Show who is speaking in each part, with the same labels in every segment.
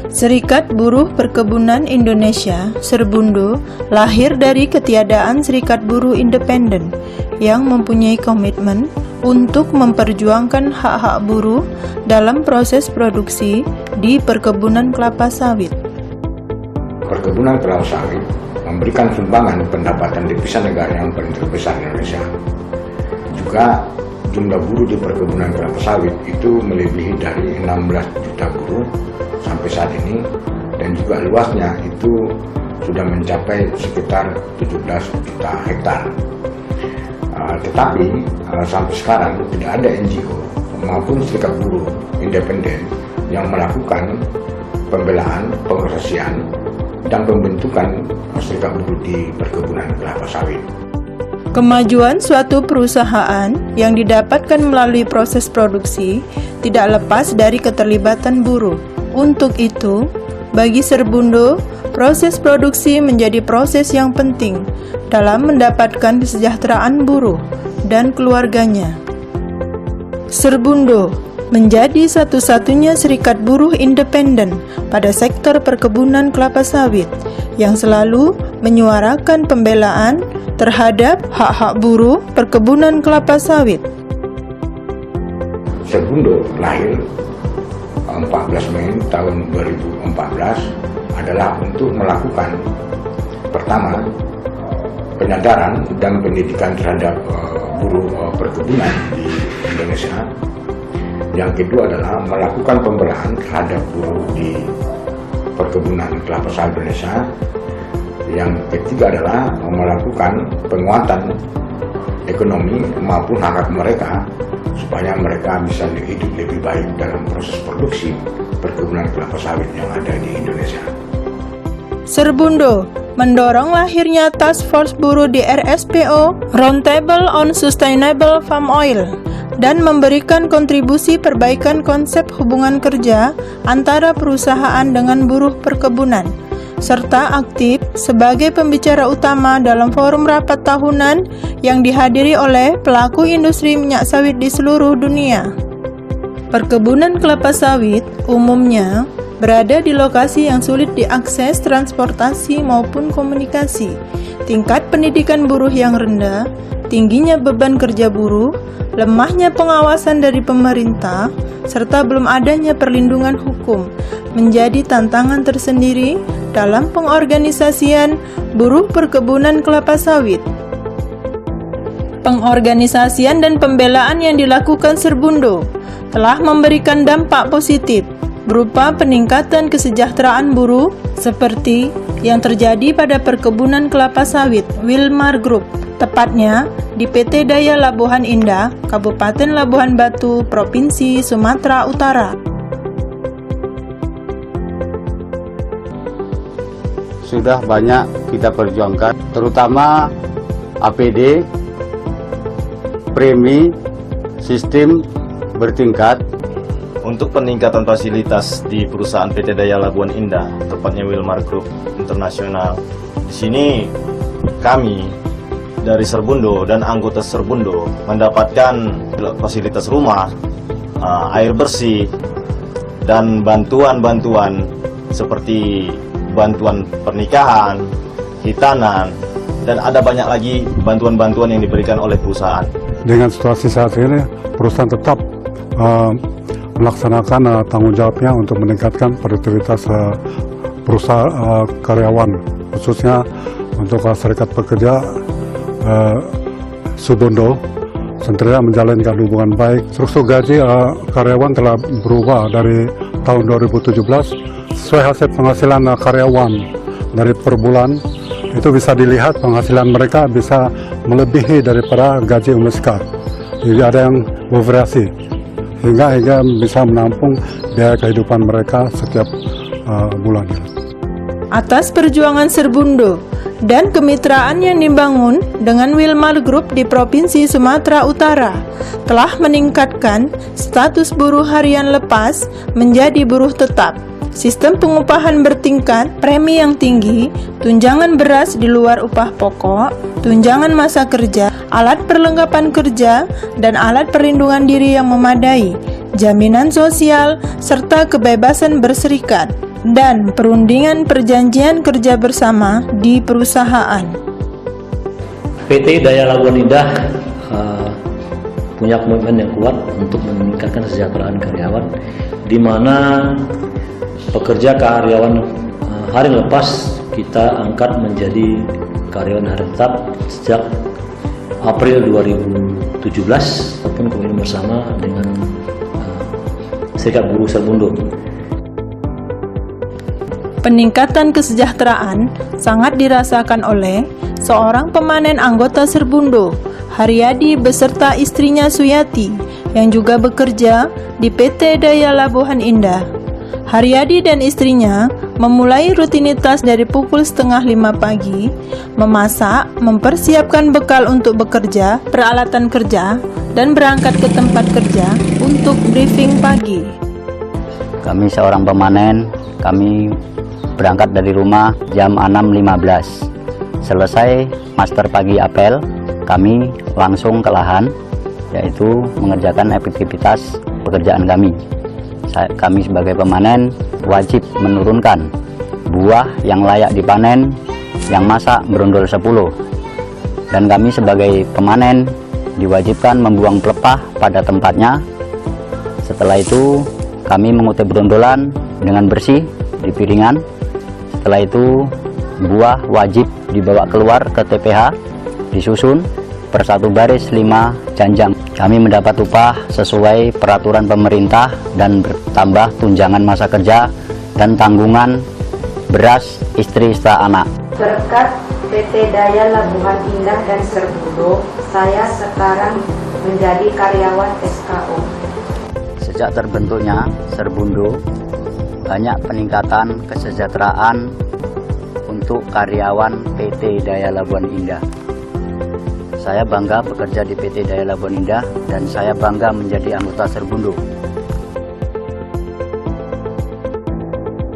Speaker 1: Serikat Buruh Perkebunan Indonesia, Serbundo, lahir dari ketiadaan Serikat Buruh Independen yang mempunyai komitmen untuk memperjuangkan hak-hak buruh dalam proses produksi di perkebunan kelapa sawit.
Speaker 2: Perkebunan kelapa sawit memberikan sumbangan pendapatan devisa negara yang paling terbesar di Indonesia. Juga jumlah buruh di perkebunan kelapa sawit itu melebihi dari 16 juta buruh sampai saat ini, dan juga luasnya itu sudah mencapai sekitar 17 juta hektar. Tetapi sampai sekarang tidak ada NGO maupun serikat buruh independen yang melakukan pembelaan, pengesaksian, dan pembentukan serikat buruh di perkebunan kelapa sawit.
Speaker 1: Kemajuan suatu perusahaan yang didapatkan melalui proses produksi tidak lepas dari keterlibatan buruh. Untuk itu, bagi Serbundo, proses produksi menjadi proses yang penting dalam mendapatkan kesejahteraan buruh dan keluarganya. Serbundo menjadi satu-satunya serikat buruh independen pada sektor perkebunan kelapa sawit yang selalu menyuarakan pembelaan terhadap hak-hak buruh perkebunan kelapa sawit.
Speaker 2: Serbundo lahir 14 Mei tahun 2014 adalah untuk melakukan pertama penyadaran dan pendidikan terhadap buruh perkebunan di Indonesia. Yang kedua adalah melakukan pembelaan terhadap buruh di perkebunan kelapa sawit Indonesia. Yang ketiga adalah melakukan penguatan ekonomi maupun hak-hak mereka supaya mereka bisa hidup lebih baik dalam proses produksi perkebunan kelapa sawit yang ada di Indonesia.
Speaker 1: Serbundo mendorong lahirnya Task Force Buruh di RSPO, Roundtable on Sustainable Palm Oil, dan memberikan kontribusi perbaikan konsep hubungan kerja antara perusahaan dengan buruh perkebunan, serta aktif sebagai pembicara utama dalam forum rapat tahunan yang dihadiri oleh pelaku industri minyak sawit di seluruh dunia. Perkebunan kelapa sawit umumnya berada di lokasi yang sulit diakses transportasi maupun komunikasi, tingkat pendidikan buruh yang rendah, tingginya beban kerja buruh, lemahnya pengawasan dari pemerintah, serta belum adanya perlindungan hukum menjadi tantangan tersendiri dalam pengorganisasian buruh perkebunan kelapa sawit. Pengorganisasian dan pembelaan yang dilakukan Serbundo telah memberikan dampak positif berupa peningkatan kesejahteraan buruh seperti yang terjadi pada perkebunan kelapa sawit Wilmar Group, tepatnya di PT Daya Labuhan Indah, Kabupaten Labuhan Batu, Provinsi Sumatera Utara.
Speaker 3: Sudah banyak kita perjuangkan, terutama APD, premi, sistem bertingkat.
Speaker 4: Untuk peningkatan fasilitas di perusahaan PT Daya Labuhan Indah, tepatnya Wilmar Group Internasional. Di sini kami dari Serbundo dan anggota Serbundo mendapatkan fasilitas rumah, air bersih, dan bantuan-bantuan seperti bantuan pernikahan, hitanan, dan ada banyak lagi bantuan-bantuan yang diberikan oleh perusahaan.
Speaker 5: Dengan situasi saat ini, perusahaan tetap melaksanakan tanggung jawabnya untuk meningkatkan produktivitas perusahaan karyawan, khususnya untuk serikat pekerja Serbundo sentiasa menjalankan hubungan baik. Struktur gaji karyawan telah berubah dari tahun 2017 sesuai hasil penghasilan karyawan dari per bulan. Itu bisa dilihat penghasilan mereka bisa melebihi daripada gaji UMSK. Jadi ada yang bervariasi hingga bisa menampung biaya kehidupan mereka setiap bulan.
Speaker 1: Atas perjuangan Serbundo dan kemitraan yang dibangun dengan Wilmar Group di Provinsi Sumatera Utara telah meningkatkan status buruh harian lepas menjadi buruh tetap. Sistem pengupahan bertingkat, premi yang tinggi, tunjangan beras di luar upah pokok, tunjangan masa kerja, alat perlengkapan kerja, dan alat perlindungan diri yang memadai, jaminan sosial, serta kebebasan berserikat dan perundingan perjanjian kerja bersama di perusahaan.
Speaker 6: PT Daya Labuan Indah punya komitmen yang kuat untuk meningkatkan kesejahteraan karyawan, di mana pekerja karyawan hari lepas kita angkat menjadi karyawan hari tetap sejak April 2017 ataupun komitmen bersama dengan Serikat Buruh Serbundo.
Speaker 1: Peningkatan kesejahteraan sangat dirasakan oleh seorang pemanen anggota Serbundo, Haryadi beserta istrinya Suyati, yang juga bekerja di PT Daya Labuhan Indah. Haryadi dan istrinya memulai rutinitas dari pukul 4:30 pagi, memasak, mempersiapkan bekal untuk bekerja, peralatan kerja, dan berangkat ke tempat kerja untuk briefing pagi.
Speaker 7: Kami seorang pemanen, kami berangkat dari rumah jam 6.15. Selesai master pagi apel, kami langsung ke lahan, yaitu mengerjakan aktivitas pekerjaan kami. Kami sebagai pemanen wajib menurunkan buah yang layak dipanen, yang masak berondol 10. Dan kami sebagai pemanen diwajibkan membuang pelepah pada tempatnya. Setelah itu kami mengutip berondolan dengan bersih di piringan. Setelah itu buah wajib dibawa keluar ke TPH, disusun per satu baris 5 janjang. Kami mendapat upah sesuai peraturan pemerintah dan bertambah tunjangan masa kerja dan tanggungan beras istri serta anak.
Speaker 8: Berkat PT Daya Labuhan Indah dan Serbundo, saya sekarang menjadi karyawan SKO.
Speaker 7: Sejak terbentuknya Serbundo, banyak peningkatan kesejahteraan untuk karyawan PT Daya Labuhan Indah. Saya bangga bekerja di PT Daya Labuhan Indah dan saya bangga menjadi anggota Serbundo.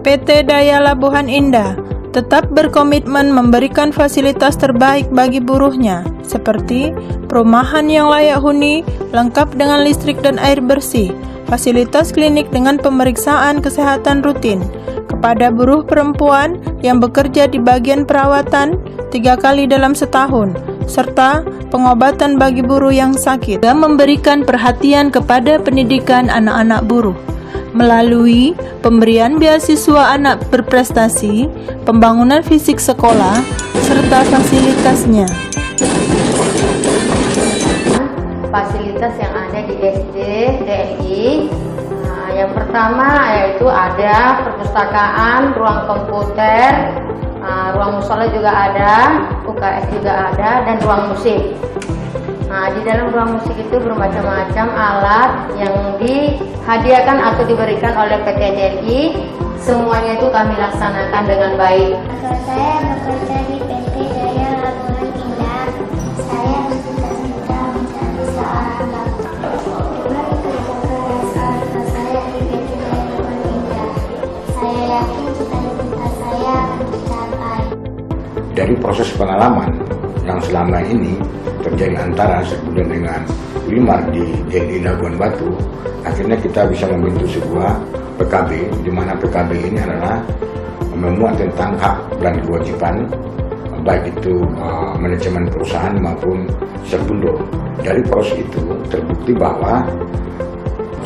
Speaker 1: PT Daya Labuhan Indah tetap berkomitmen memberikan fasilitas terbaik bagi buruhnya, seperti perumahan yang layak huni, lengkap dengan listrik dan air bersih, fasilitas klinik dengan pemeriksaan kesehatan rutin, kepada buruh perempuan yang bekerja di bagian perawatan 3 kali dalam setahun, serta pengobatan bagi buruh yang sakit, dan memberikan perhatian kepada pendidikan anak-anak buruh melalui pemberian beasiswa anak berprestasi, pembangunan fisik sekolah, serta fasilitasnya.
Speaker 8: Fasilitas yang ada di SD, DNI, yang pertama yaitu ada perpustakaan, ruang komputer, ruang musola juga ada, UKS juga ada, dan ruang musik. Di dalam ruang musik itu bermacam-macam alat yang dihadiahkan atau diberikan oleh PT DNI. Semuanya itu kami laksanakan dengan baik.
Speaker 9: Saya bekerja di PT Daya Labuhan Indah. Saya bercita-cita menjadi seorang dokter. Dengan kerja keras keluarga saya di PT Daya Labuhan Indah, saya yakin cita-cita saya akan tercapai.
Speaker 2: Dari proses pengalaman yang selama ini terjadi antara Serbundo dengan Wilmar di DNI Labuan Batu, akhirnya kita bisa membentuk sebuah PKB, di mana PKB ini adalah memuat tentang hak dan kewajiban baik itu manajemen perusahaan maupun Serbundo. Dari proses itu terbukti bahwa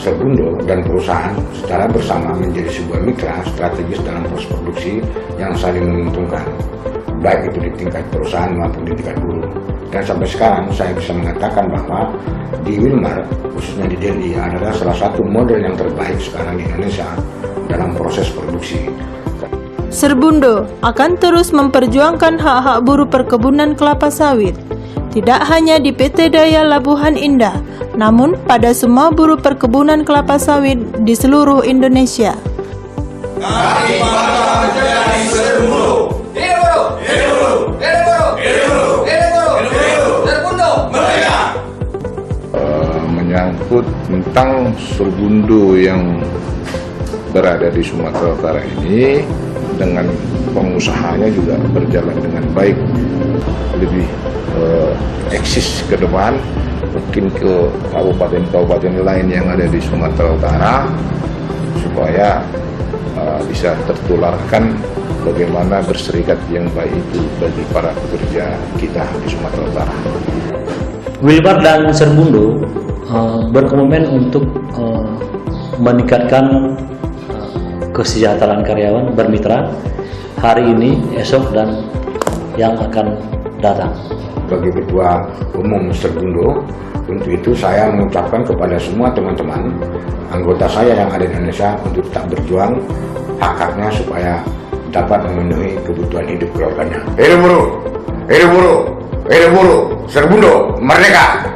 Speaker 2: Serbundo dan perusahaan secara bersama menjadi sebuah mitra strategis dalam proses produksi yang saling menguntungkan, baik itu di tingkat perusahaan maupun di tingkat buruh. Dan sampai sekarang saya bisa mengatakan bahwa di Wilmar, khususnya di DNI, adalah salah satu model yang terbaik sekarang di Indonesia dalam proses produksi.
Speaker 1: Serbundo akan terus memperjuangkan hak-hak buruh perkebunan kelapa sawit, tidak hanya di PT Daya Labuhan Indah, namun pada semua buruh perkebunan kelapa sawit di seluruh Indonesia.
Speaker 10: Kami bangga menjadi Serbundo.
Speaker 11: Menyangkut tentang Serbundo yang berada di Sumatera Utara ini, dengan pengusahanya juga berjalan dengan baik, lebih eksis ke depan, mungkin ke kabupaten-kabupaten lain yang ada di Sumatera Utara, supaya bisa tertularkan bagaimana berserikat yang baik itu bagi para pekerja kita di Sumatera Utara.
Speaker 6: Wilmar dan Serbundo berkomitmen untuk meningkatkan kesejahteraan karyawan bermitra hari ini, esok, dan yang akan datang.
Speaker 2: Bagi Ketua Umum Serbundo, untuk itu saya mengucapkan kepada semua teman-teman anggota saya yang ada di Indonesia untuk tetap berjuang hak-haknya supaya dapat memenuhi kebutuhan hidup keluarganya. Hidup buruh, hidup buruh, hidup buruh, Serbundo merdeka!